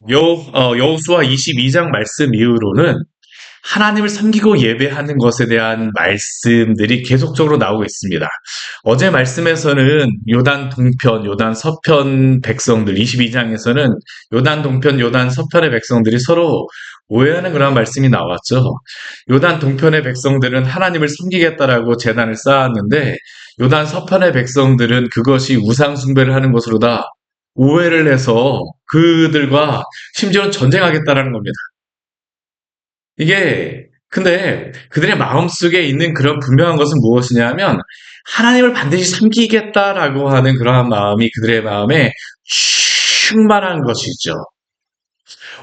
여호수아 22장 말씀 이후로는 하나님을 섬기고 예배하는 것에 대한 말씀들이 계속적으로 나오고 있습니다. 어제 말씀에서는 요단 동편, 요단 서편 백성들, 22장에서는 요단 동편, 요단 서편의 백성들이 서로 오해하는 그런 말씀이 나왔죠. 요단 동편의 백성들은 하나님을 섬기겠다라고 제단을 쌓았는데, 요단 서편의 백성들은 그것이 우상숭배를 하는 것으로 다 오해를 해서 그들과 심지어는 전쟁하겠다라는 겁니다. 근데 그들의 마음속에 있는 그런 분명한 것은 무엇이냐면 하나님을 반드시 섬기겠다라고 하는 그러한 마음이 그들의 마음에 충만한 것이죠.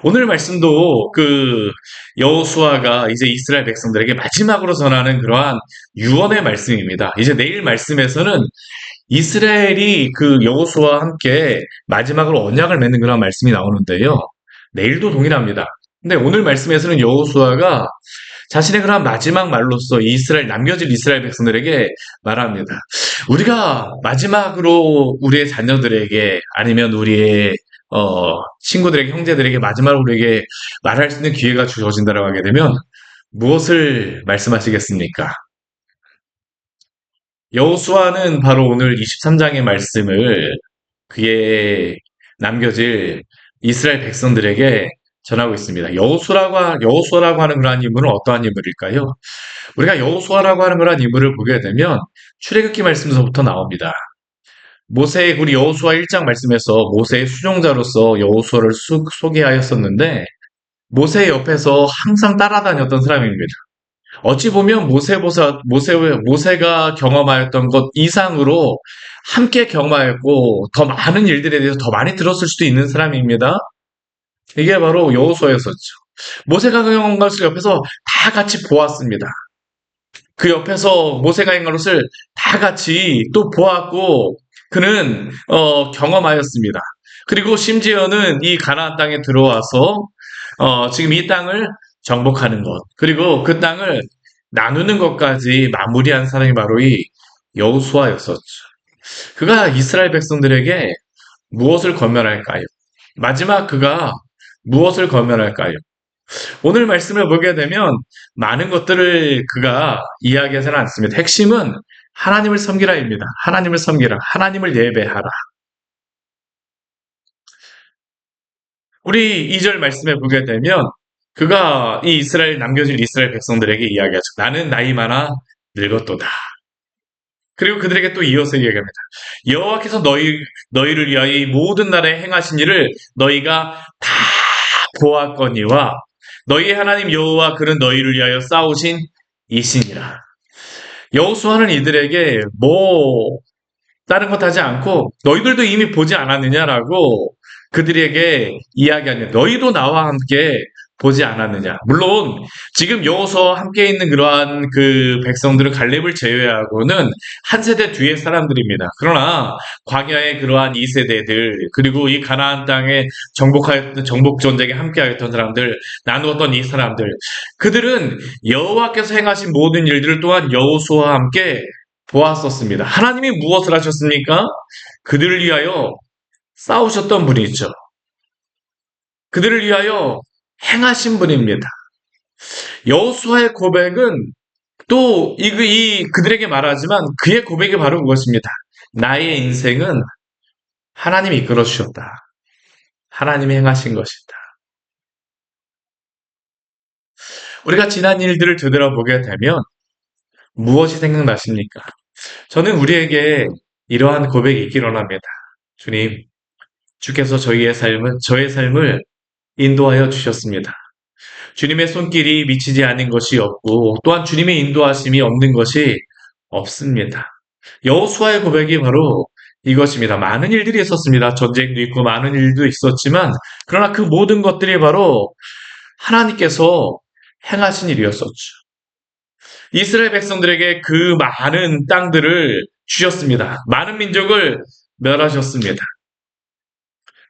오늘 말씀도 그 여호수아가 이제 이스라엘 백성들에게 마지막으로 전하는 그러한 유언의 말씀입니다. 이제 내일 말씀에서는 이스라엘이 그 여호수아와 함께 마지막으로 언약을 맺는 그런 말씀이 나오는데요. 내일도 동일합니다. 근데 오늘 말씀에서는 여호수아가 자신의 그런 마지막 말로써 남겨질 이스라엘 백성들에게 말합니다. 우리가 마지막으로 우리의 자녀들에게 아니면 우리의 친구들에게, 형제들에게 마지막으로 우리에게 말할 수 있는 기회가 주어진다고 하게 되면 무엇을 말씀하시겠습니까? 여호수아는 바로 오늘 23장의 말씀을 그의 남겨질 이스라엘 백성들에게 전하고 있습니다. 여호수아라고 하는 그러한 인물은 어떠한 인물일까요? 우리가 여호수아라고 하는 그러한 인물을 보게 되면 출애굽기 말씀에서부터 나옵니다. 우리 여호수아 1장 말씀에서 모세의 수종자로서 여호수아를 소개하였었는데 모세 옆에서 항상 따라다녔던 사람입니다. 어찌 보면 모세가 경험하였던 것 이상으로 함께 경험하였고 더 많은 일들에 대해서 더 많이 들었을 수도 있는 사람입니다. 이게 바로 여호수아였었죠. 모세가 경험한 것을 옆에서 다 같이 보았습니다. 그 옆에서 모세가 행한 것을 다 같이 또 보았고 그는 경험하였습니다. 그리고 심지어는 이 가나안 땅에 들어와서 지금 이 땅을 정복하는 것, 그리고 그 땅을 나누는 것까지 마무리한 사람이 바로 이 여호수아였었죠. 그가 이스라엘 백성들에게 무엇을 권면할까요? 마지막 그가 무엇을 권면할까요? 오늘 말씀을 보게 되면 많은 것들을 그가 이야기하지는 않습니다. 핵심은 하나님을 섬기라입니다. 하나님을 섬기라. 하나님을 예배하라. 우리 2절 말씀에 보게 되면 그가 남겨진 이스라엘 백성들에게 이야기하죠. 나는 나이 많아 늙었도다. 그리고 그들에게 또 이어서 이야기합니다. 여호와께서 너희를 위하여 이 모든 나라에 행하신 일을 너희가 다 보았거니와 너희의 하나님 여호와 그는 너희를 위하여 싸우신 이시니라. 여호수아는 이들에게 다른 것 하지 않고 너희들도 이미 보지 않았느냐라고 그들에게 이야기하는 너희도 나와 함께 보지 않았느냐. 물론 지금 여호수아와 함께 있는 그러한 그 백성들은 갈렙을 제외하고는 한 세대 뒤의 사람들입니다. 그러나 광야의 그러한 2세대들 그리고 이 가나안 땅에 정복 전쟁에 함께하였던 사람들 나누었던 이 사람들 그들은 여호와께서 행하신 모든 일들을 또한 여호수아와 함께 보았었습니다. 하나님이 무엇을 하셨습니까? 그들을 위하여 싸우셨던 분이죠. 그들을 위하여 행하신 분입니다. 여호수아의 고백은 또 그들에게 말하지만 그의 고백이 바로 그것입니다. 나의 인생은 하나님이 이끌어 주셨다. 하나님이 행하신 것이다. 우리가 지난 일들을 되돌아보게 되면 무엇이 생각나십니까? 저는 우리에게 이러한 고백이 있기를 원합니다. 주님, 주께서 저의 삶을 인도하여 주셨습니다. 주님의 손길이 미치지 않은 것이 없고 또한 주님의 인도하심이 없는 것이 없습니다. 여호수아의 고백이 바로 이것입니다. 많은 일들이 있었습니다. 전쟁도 있고 많은 일도 있었지만 그러나 그 모든 것들이 바로 하나님께서 행하신 일이었었죠. 이스라엘 백성들에게 그 많은 땅들을 주셨습니다. 많은 민족을 멸하셨습니다.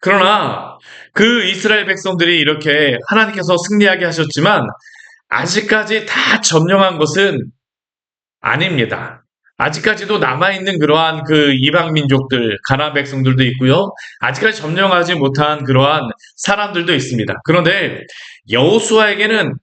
그러나 그 이스라엘 백성들이 이렇게 하나님께서 승리하게 하셨지만 아직까지 다 점령한 것은 아닙니다. 아직까지도 남아있는 그러한 그 이방 민족들, 가나안 백성들도 있고요. 아직까지 점령하지 못한 그러한 사람들도 있습니다. 그런데 여호수아에게는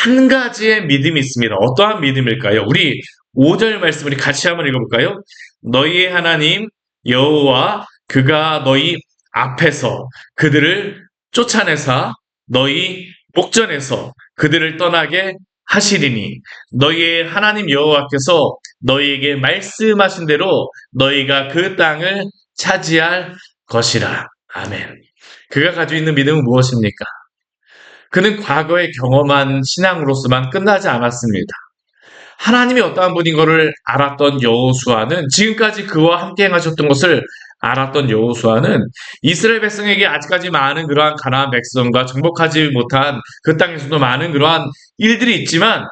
한 가지의 믿음이 있습니다. 어떠한 믿음일까요? 우리 5절 말씀을 같이 한번 읽어볼까요? 너희의 하나님 여호와 그가 너희 앞에서 그들을 쫓아내사 너희 목전에서 그들을 떠나게 하시리니 너희의 하나님 여호와께서 너희에게 말씀하신 대로 너희가 그 땅을 차지할 것이라. 아멘. 그가 가지고 있는 믿음은 무엇입니까? 그는 과거에 경험한 신앙으로서만 끝나지 않았습니다. 하나님이 어떠한 분인 것을 알았던 여호수아는 지금까지 그와 함께 행하셨던 것을 알았던 여호수아는 이스라엘 백성에게 아직까지 많은 그러한 가나안 백성과 정복하지 못한 그 땅에서도 많은 그러한 일들이 있지만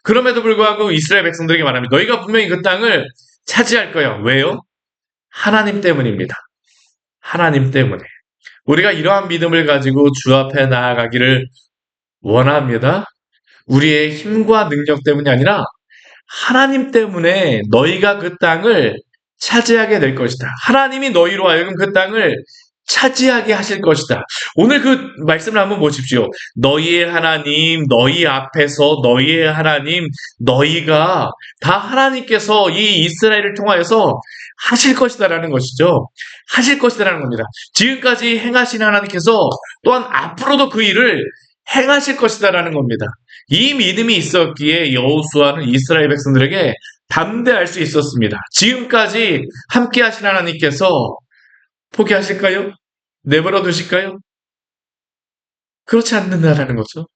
그럼에도 불구하고 이스라엘 백성들에게 말합니다. 너희가 분명히 그 땅을 차지할 거야. 왜요? 하나님 때문입니다. 하나님 때문에. 우리가 이러한 믿음을 가지고 주 앞에 나아가기를 원합니다. 우리의 힘과 능력 때문이 아니라 하나님 때문에 너희가 그 땅을 차지하게 될 것이다. 하나님이 너희로 하여금 그 땅을 차지하게 하실 것이다. 오늘 그 말씀을 한번 보십시오. 너희의 하나님, 너희 앞에서 너희의 하나님, 너희가 다 하나님께서 이 이스라엘을 통하여서 하실 것이다라는 것이죠. 하실 것이다라는 겁니다. 지금까지 행하신 하나님께서 또한 앞으로도 그 일을 행하실 것이다라는 겁니다. 이 믿음이 있었기에 여호수아는 이스라엘 백성들에게 담대할 수 있었습니다. 지금까지 함께 하신 하나님께서 포기하실까요? 내버려 두실까요? 그렇지 않는다라는 거죠.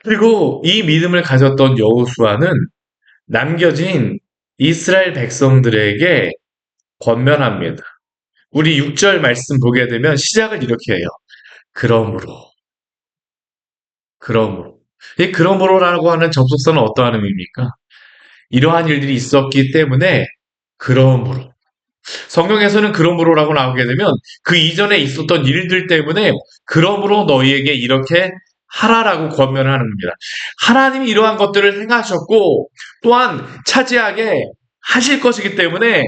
그리고 이 믿음을 가졌던 여호수아는 남겨진 이스라엘 백성들에게 권면합니다. 우리 6절 말씀 보게 되면 시작을 이렇게 해요. 그러므로, 그러므로. 이 그러므로라고 하는 접속사는 어떠한 의미입니까? 이러한 일들이 있었기 때문에 그러므로. 성경에서는 그러므로라고 나오게 되면 그 이전에 있었던 일들 때문에 그러므로 너희에게 이렇게 하라라고 권면을 하는 겁니다. 하나님이 이러한 것들을 행하셨고 또한 차지하게 하실 것이기 때문에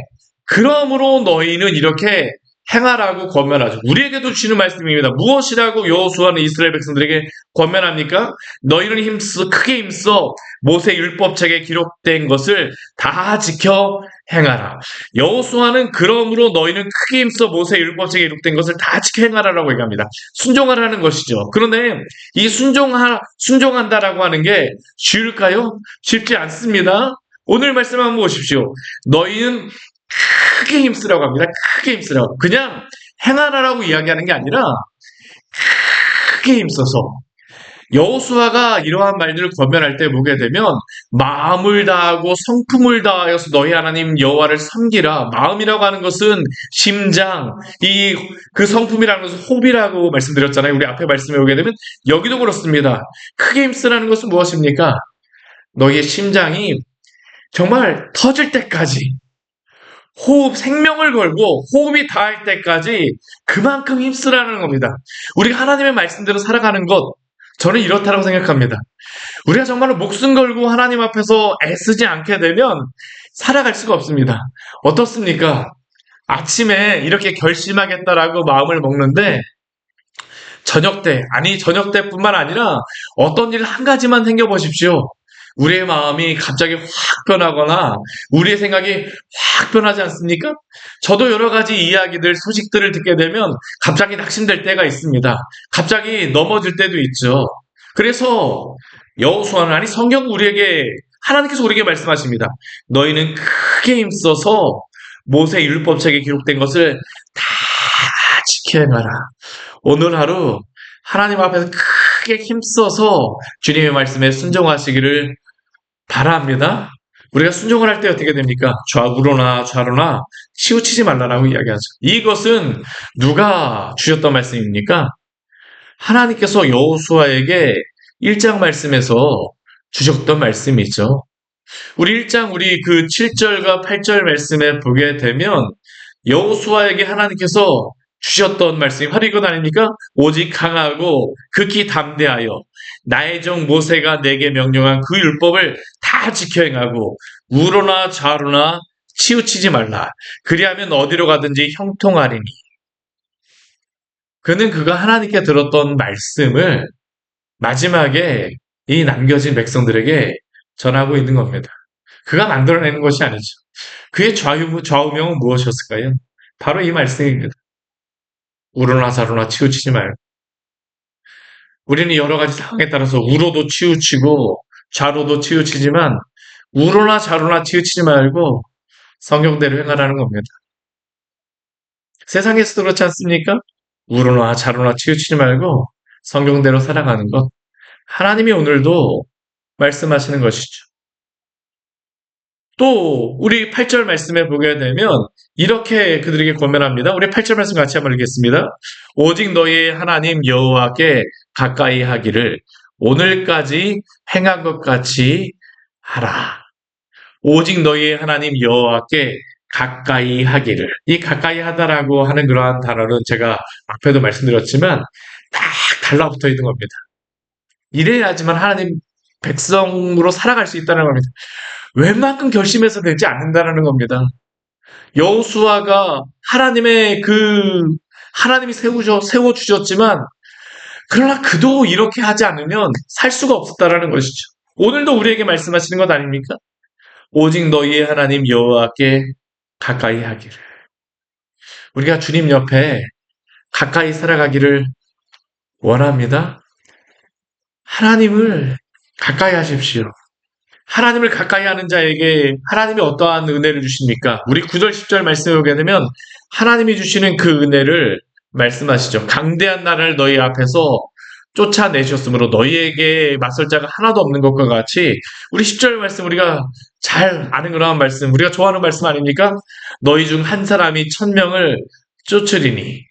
그러므로 너희는 이렇게 행하라고 권면하죠. 우리에게도 주시는 말씀입니다. 무엇이라고 여호수아는 이스라엘 백성들에게 권면합니까? 너희는 크게 힘써 모세 율법책에 기록된 것을 다 지켜 행하라. 여호수아는 그러므로 너희는 크게 힘써 모세 율법책에 기록된 것을 다 지켜 행하라라고 얘기합니다. 순종하라는 것이죠. 그런데 이 순종한다라고 하는 게 쉬울까요? 쉽지 않습니다. 오늘 말씀 한번 보십시오. 너희는 크게 힘쓰라고 합니다. 크게 힘쓰라고. 그냥 행하라라고 이야기하는 게 아니라 크게 힘써서 여호수아가 이러한 말들을 권면할 때 보게 되면 마음을 다하고 성품을 다하여서 너희 하나님 여호와를 섬기라. 마음이라고 하는 것은 심장, 이 그 성품이라는 것은 호비라고 말씀드렸잖아요. 우리 앞에 말씀해 보게 되면 여기도 그렇습니다. 크게 힘쓰라는 것은 무엇입니까? 너희의 심장이 정말 터질 때까지 생명을 걸고 호흡이 닿을 때까지 그만큼 힘쓰라는 겁니다. 우리가 하나님의 말씀대로 살아가는 것, 저는 이렇다고 생각합니다. 우리가 정말로 목숨 걸고 하나님 앞에서 애쓰지 않게 되면 살아갈 수가 없습니다. 어떻습니까? 아침에 이렇게 결심하겠다라고 마음을 먹는데 저녁 때뿐만 아니라 어떤 일 한 가지만 생겨보십시오. 우리의 마음이 갑자기 확 변하거나 우리의 생각이 확 변하지 않습니까? 저도 여러 가지 이야기들, 소식들을 듣게 되면 갑자기 낙심될 때가 있습니다. 갑자기 넘어질 때도 있죠. 그래서 여호수아는 아니 성경 하나님께서 우리에게 말씀하십니다. 너희는 크게 힘써서 모세 율법책에 기록된 것을 다 지켜 행하라. 오늘 하루 하나님 앞에서 크게 힘써서 주님의 말씀에 순종하시기를 바랍니다. 우리가 순종을 할 때 어떻게 됩니까? 좌우로나 치우치지 말라라고 이야기하죠. 이것은 누가 주셨던 말씀입니까? 하나님께서 여호수아에게 1장 말씀에서 주셨던 말씀이죠. 우리 그 7절과 8절 말씀에 보게 되면 여호수아에게 하나님께서 주셨던 말씀이 바로 이것 아닙니까? 오직 강하고 극히 담대하여 나의 종 모세가 내게 명령한 그 율법을 다 지켜 행하고 우로나 좌로나 치우치지 말라. 그리하면 어디로 가든지 형통하리니. 그는 그가 하나님께 들었던 말씀을 마지막에 이 남겨진 백성들에게 전하고 있는 겁니다. 그가 만들어내는 것이 아니죠. 그의 좌우명은 무엇이었을까요? 바로 이 말씀입니다. 우로나 좌로나 치우치지 말고. 우리는 여러 가지 상황에 따라서 우로도 치우치고 좌로도 치우치지만 우로나 좌로나 치우치지 말고 성경대로 행하라는 겁니다. 세상에서도 그렇지 않습니까? 우로나 좌로나 치우치지 말고 성경대로 살아가는 것. 하나님이 오늘도 말씀하시는 것이죠. 또 우리 8절 말씀에 보게 되면 이렇게 그들에게 권면합니다. 우리 8절 말씀 같이 한번 읽겠습니다. 오직 너희의 하나님 여호와께 가까이 하기를 오늘까지 행한 것 같이 하라. 오직 너희의 하나님 여호와께 가까이 하기를. 이 가까이 하다라고 하는 그러한 단어는 제가 앞에도 말씀드렸지만 딱 달라붙어 있는 겁니다. 이래야지만 하나님 백성으로 살아갈 수 있다는 겁니다. 웬만큼 결심해서 되지 않는다는 겁니다. 여호수아가 하나님이 세워주셨지만 그러나 그도 이렇게 하지 않으면 살 수가 없었다라는 것이죠. 오늘도 우리에게 말씀하시는 것 아닙니까? 오직 너희의 하나님 여호와께 가까이 하기를. 우리가 주님 옆에 가까이 살아가기를 원합니다. 하나님을 가까이 하십시오. 하나님을 가까이 하는 자에게 하나님이 어떠한 은혜를 주십니까? 우리 9절 10절 말씀에 보게 되면 하나님이 주시는 그 은혜를 말씀하시죠. 강대한 나라를 너희 앞에서 쫓아내셨으므로 너희에게 맞설 자가 하나도 없는 것과 같이 우리 10절 말씀 우리가 잘 아는 그러한 말씀, 우리가 좋아하는 말씀 아닙니까? 너희 중 한 사람이 1000명을 쫓으리니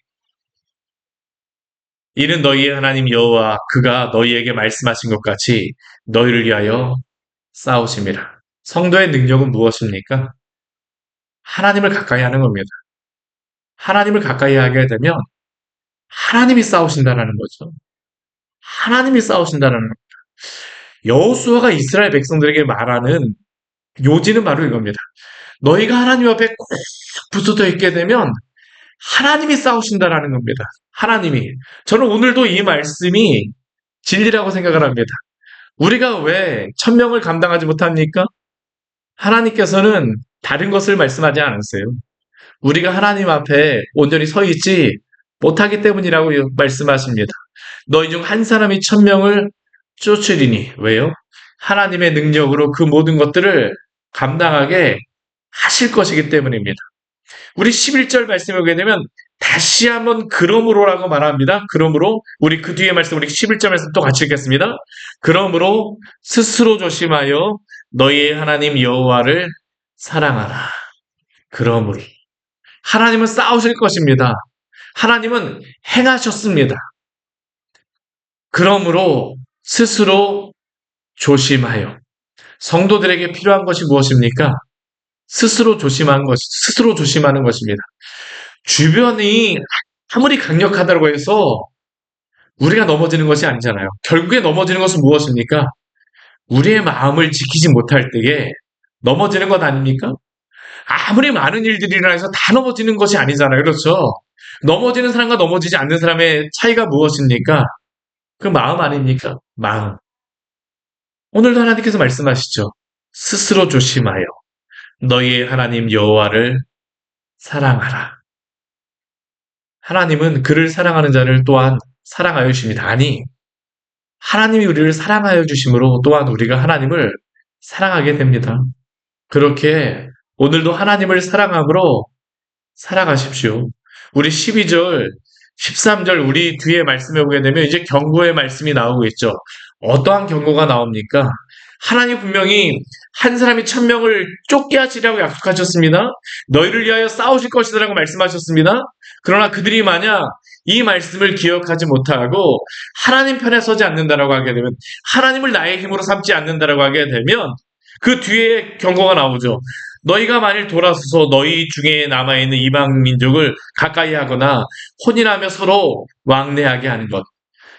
이는 너희의 하나님 여호와 그가 너희에게 말씀하신 것 같이 너희를 위하여 싸우심이라. 성도의 능력은 무엇입니까? 하나님을 가까이 하는 겁니다. 하나님을 가까이 하게 되면 하나님이 싸우신다는 거죠. 하나님이 싸우신다는 겁니다. 여호수아가 이스라엘 백성들에게 말하는 요지는 바로 이겁니다. 너희가 하나님 앞에 꼭 붙어져 있게 되면 하나님이 싸우신다라는 겁니다. 하나님이. 저는 오늘도 이 말씀이 진리라고 생각을 합니다. 우리가 왜 1000명을 감당하지 못합니까? 하나님께서는 다른 것을 말씀하지 않았어요. 우리가 하나님 앞에 온전히 서 있지 못하기 때문이라고 말씀하십니다. 너희 중 한 사람이 1000명을 쫓으리니. 왜요? 하나님의 능력으로 그 모든 것들을 감당하게 하실 것이기 때문입니다. 우리 11절 말씀에 오게 되면 다시 한번 그러므로라고 말합니다. 그러므로 우리 그 뒤에 말씀 우리 11절 말씀 또 같이 읽겠습니다. 그러므로 스스로 조심하여 너희의 하나님 여호와를 사랑하라. 그러므로 하나님은 싸우실 것입니다. 하나님은 행하셨습니다. 그러므로 스스로 조심하여. 성도들에게 필요한 것이 무엇입니까? 스스로 조심하는 것입니다. 주변이 아무리 강력하다고 해서 우리가 넘어지는 것이 아니잖아요. 결국에 넘어지는 것은 무엇입니까? 우리의 마음을 지키지 못할 때에 넘어지는 것 아닙니까? 아무리 많은 일들이 일어나서 다 넘어지는 것이 아니잖아요. 그렇죠? 넘어지는 사람과 넘어지지 않는 사람의 차이가 무엇입니까? 그 마음 아닙니까? 마음. 오늘도 하나님께서 말씀하시죠. 스스로 조심하여 너희의 하나님 여호와를 사랑하라. 하나님은 그를 사랑하는 자를 또한 사랑하여 주십니다. 아니, 하나님이 우리를 사랑하여 주심으로 또한 우리가 하나님을 사랑하게 됩니다. 그렇게 오늘도 하나님을 사랑함으로 살아가십시오. 우리 12절, 13절 우리 뒤에 말씀해 보게 되면 이제 경고의 말씀이 나오고 있죠. 어떠한 경고가 나옵니까? 하나님 분명히 한 사람이 1000명을 쫓게 하시라고 약속하셨습니다. 너희를 위하여 싸우실 것이라고 말씀하셨습니다. 그러나 그들이 만약 이 말씀을 기억하지 못하고 하나님 편에 서지 않는다라고 하게 되면 하나님을 나의 힘으로 삼지 않는다라고 하게 되면 그 뒤에 경고가 나오죠. 너희가 만일 돌아서서 너희 중에 남아있는 이방 민족을 가까이 하거나 혼인하며 서로 왕래하게 하는 것.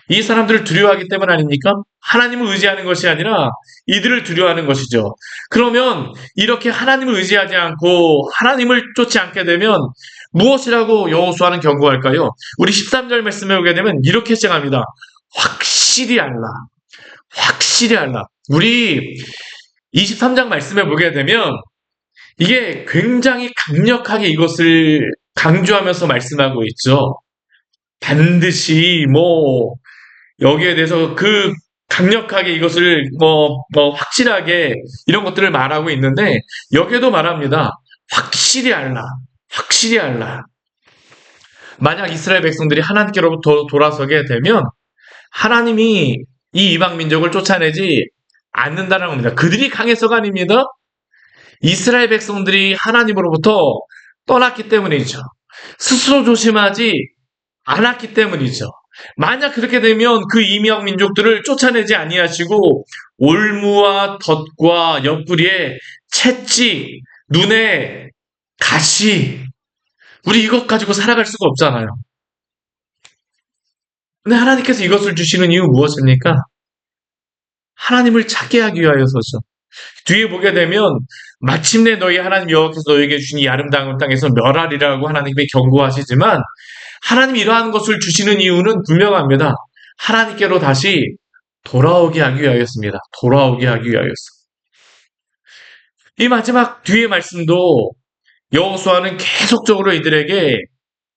이 사람들을 두려워하기 때문 아닙니까? 하나님을 의지하는 것이 아니라 이들을 두려워하는 것이죠. 그러면 이렇게 하나님을 의지하지 않고 하나님을 쫓지 않게 되면 무엇이라고 여호수아는 경고할까요? 우리 13절 말씀에 보게 되면 이렇게 시작합니다. 확실히 알라. 확실히 알라. 우리 23장 말씀에 보게 되면 이게 굉장히 강력하게 이것을 강조하면서 말씀하고 있죠. 반드시 여기에 대해서 강력하게 이것을 확실하게 이런 것들을 말하고 있는데 여기에도 말합니다. 확실히 알라. 확실히 알라. 만약 이스라엘 백성들이 하나님께로부터 돌아서게 되면 하나님이 이 이방 민족을 쫓아내지 않는다는 겁니다. 그들이 강해서가 아닙니다. 이스라엘 백성들이 하나님으로부터 떠났기 때문이죠. 스스로 조심하지 않았기 때문이죠. 만약 그렇게 되면 그 이방 민족들을 쫓아내지 아니하시고 올무와 덫과 옆구리에 채찍, 눈에 가시, 우리 이것 가지고 살아갈 수가 없잖아요. 근데 하나님께서 이것을 주시는 이유 무엇입니까? 하나님을 찾게 하기 위하여서죠. 뒤에 보게 되면 마침내 너희 하나님 여호와께서 너희에게 주신 이 아름다운 땅에서 멸하리라고 하나님이 경고하시지만 하나님이 이러한 것을 주시는 이유는 분명합니다. 하나님께로 다시 돌아오게 하기 위하였습니다. 돌아오게 하기 위하였어. 이 마지막 뒤의 말씀도 여호수아는 계속적으로 이들에게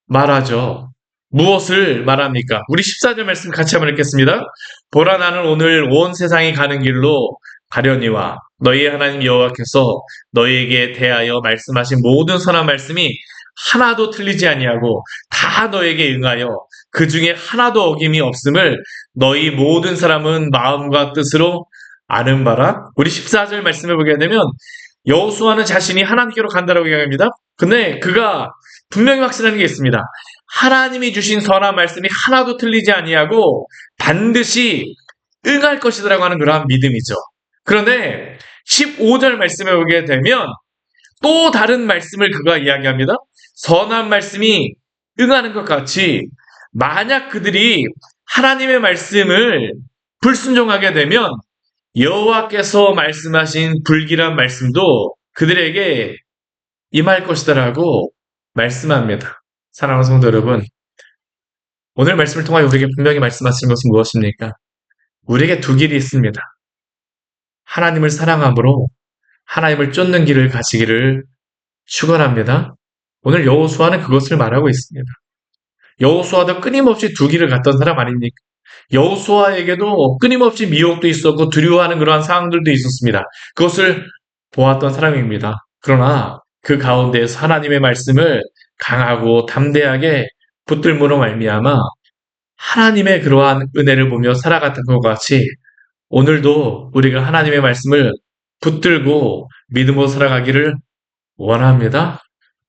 말하죠. 무엇을 말합니까? 우리 14절 말씀 같이 한번 읽겠습니다. 보라 나는 오늘 온 세상이 가는 길로 가려니와 너희의 하나님 여호와께서 너희에게 대하여 말씀하신 모든 선한 말씀이 하나도 틀리지 아니하고 다 너에게 응하여 그 중에 하나도 어김이 없음을 너희 모든 사람은 마음과 뜻으로 아는 바라. 우리 14절 말씀을 보게 되면 여호수아는 자신이 하나님께로 간다라고 이야기합니다. 근데 그가 분명히 확신하는 게 있습니다. 하나님이 주신 선한 말씀이 하나도 틀리지 아니하고 반드시 응할 것이라고 하는 그러한 믿음이죠. 그런데 15절 말씀에 오게 되면 또 다른 말씀을 그가 이야기합니다. 선한 말씀이 응하는 것 같이 만약 그들이 하나님의 말씀을 불순종하게 되면 여호와께서 말씀하신 불길한 말씀도 그들에게 임할 것이다라고 말씀합니다. 사랑하는 성도 여러분, 오늘 말씀을 통하여 우리에게 분명히 말씀하신 것은 무엇입니까? 우리에게 두 길이 있습니다. 하나님을 사랑함으로 하나님을 쫓는 길을 가시기를 축원합니다. 오늘 여호수아는 그것을 말하고 있습니다. 여호수아도 끊임없이 두 길을 갔던 사람 아닙니까? 여호수아에게도 끊임없이 미혹도 있었고 두려워하는 그러한 상황들도 있었습니다. 그것을 보았던 사람입니다. 그러나 그 가운데에서 하나님의 말씀을 강하고 담대하게 붙들므로 말미암아 하나님의 그러한 은혜를 보며 살아갔던 것 같이 오늘도 우리가 하나님의 말씀을 붙들고 믿음으로 살아가기를 원합니다.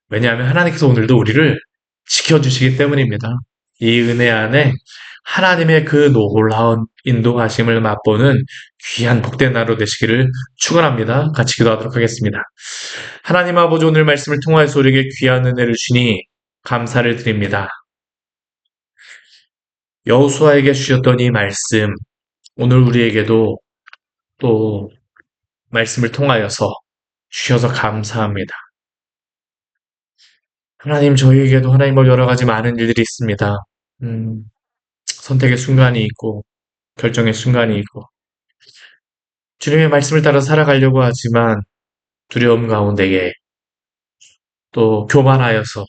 왜냐하면 하나님께서 오늘도 우리를 지켜주시기 때문입니다. 이 은혜 안에 하나님의 그 놀라운 인도하심을 맛보는 귀한 복된 하루 되시기를 축원합니다. 같이 기도하도록 하겠습니다. 하나님 아버지 오늘 말씀을 통하여서 우리에게 귀한 은혜를 주시니 감사를 드립니다. 여호수아에게 주셨던 이 말씀 오늘 우리에게도 또 말씀을 통하여서 주셔서 감사합니다. 하나님 저희에게도 하나님 여러 가지 많은 일들이 있습니다. 선택의 순간이 있고 결정의 순간이 있고 주님의 말씀을 따라 살아가려고 하지만 두려움 가운데에 또 교만하여서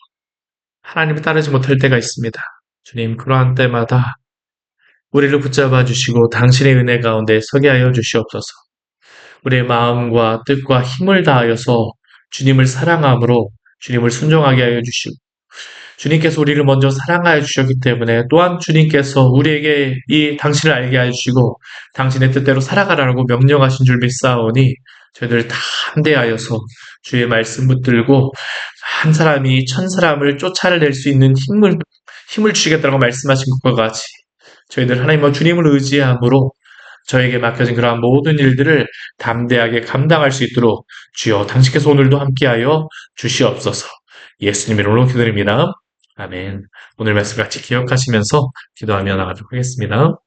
하나님을 따르지 못할 때가 있습니다. 주님 그러한 때마다 우리를 붙잡아 주시고 당신의 은혜 가운데 서게 하여 주시옵소서. 우리의 마음과 뜻과 힘을 다하여서 주님을 사랑함으로 주님을 순종하게 하여 주시고 주님께서 우리를 먼저 사랑하여 주셨기 때문에 또한 주님께서 우리에게 이 당신을 알게 하여 주시고 당신의 뜻대로 살아가라고 명령하신 줄 믿사오니 저희들 다 함대하여서 주의 말씀 붙들고 한 사람이 천 사람을 쫓아낼 수 있는 힘을 주시겠다고 말씀하신 것과 같이 저희들 하나님과 주님을 의지함으로 저에게 맡겨진 그러한 모든 일들을 담대하게 감당할 수 있도록 주여 당신께서 오늘도 함께하여 주시옵소서. 예수님 이름으로 기도드립니다. 아멘. 오늘 말씀 같이 기억하시면서 기도하며 나가도록 하겠습니다.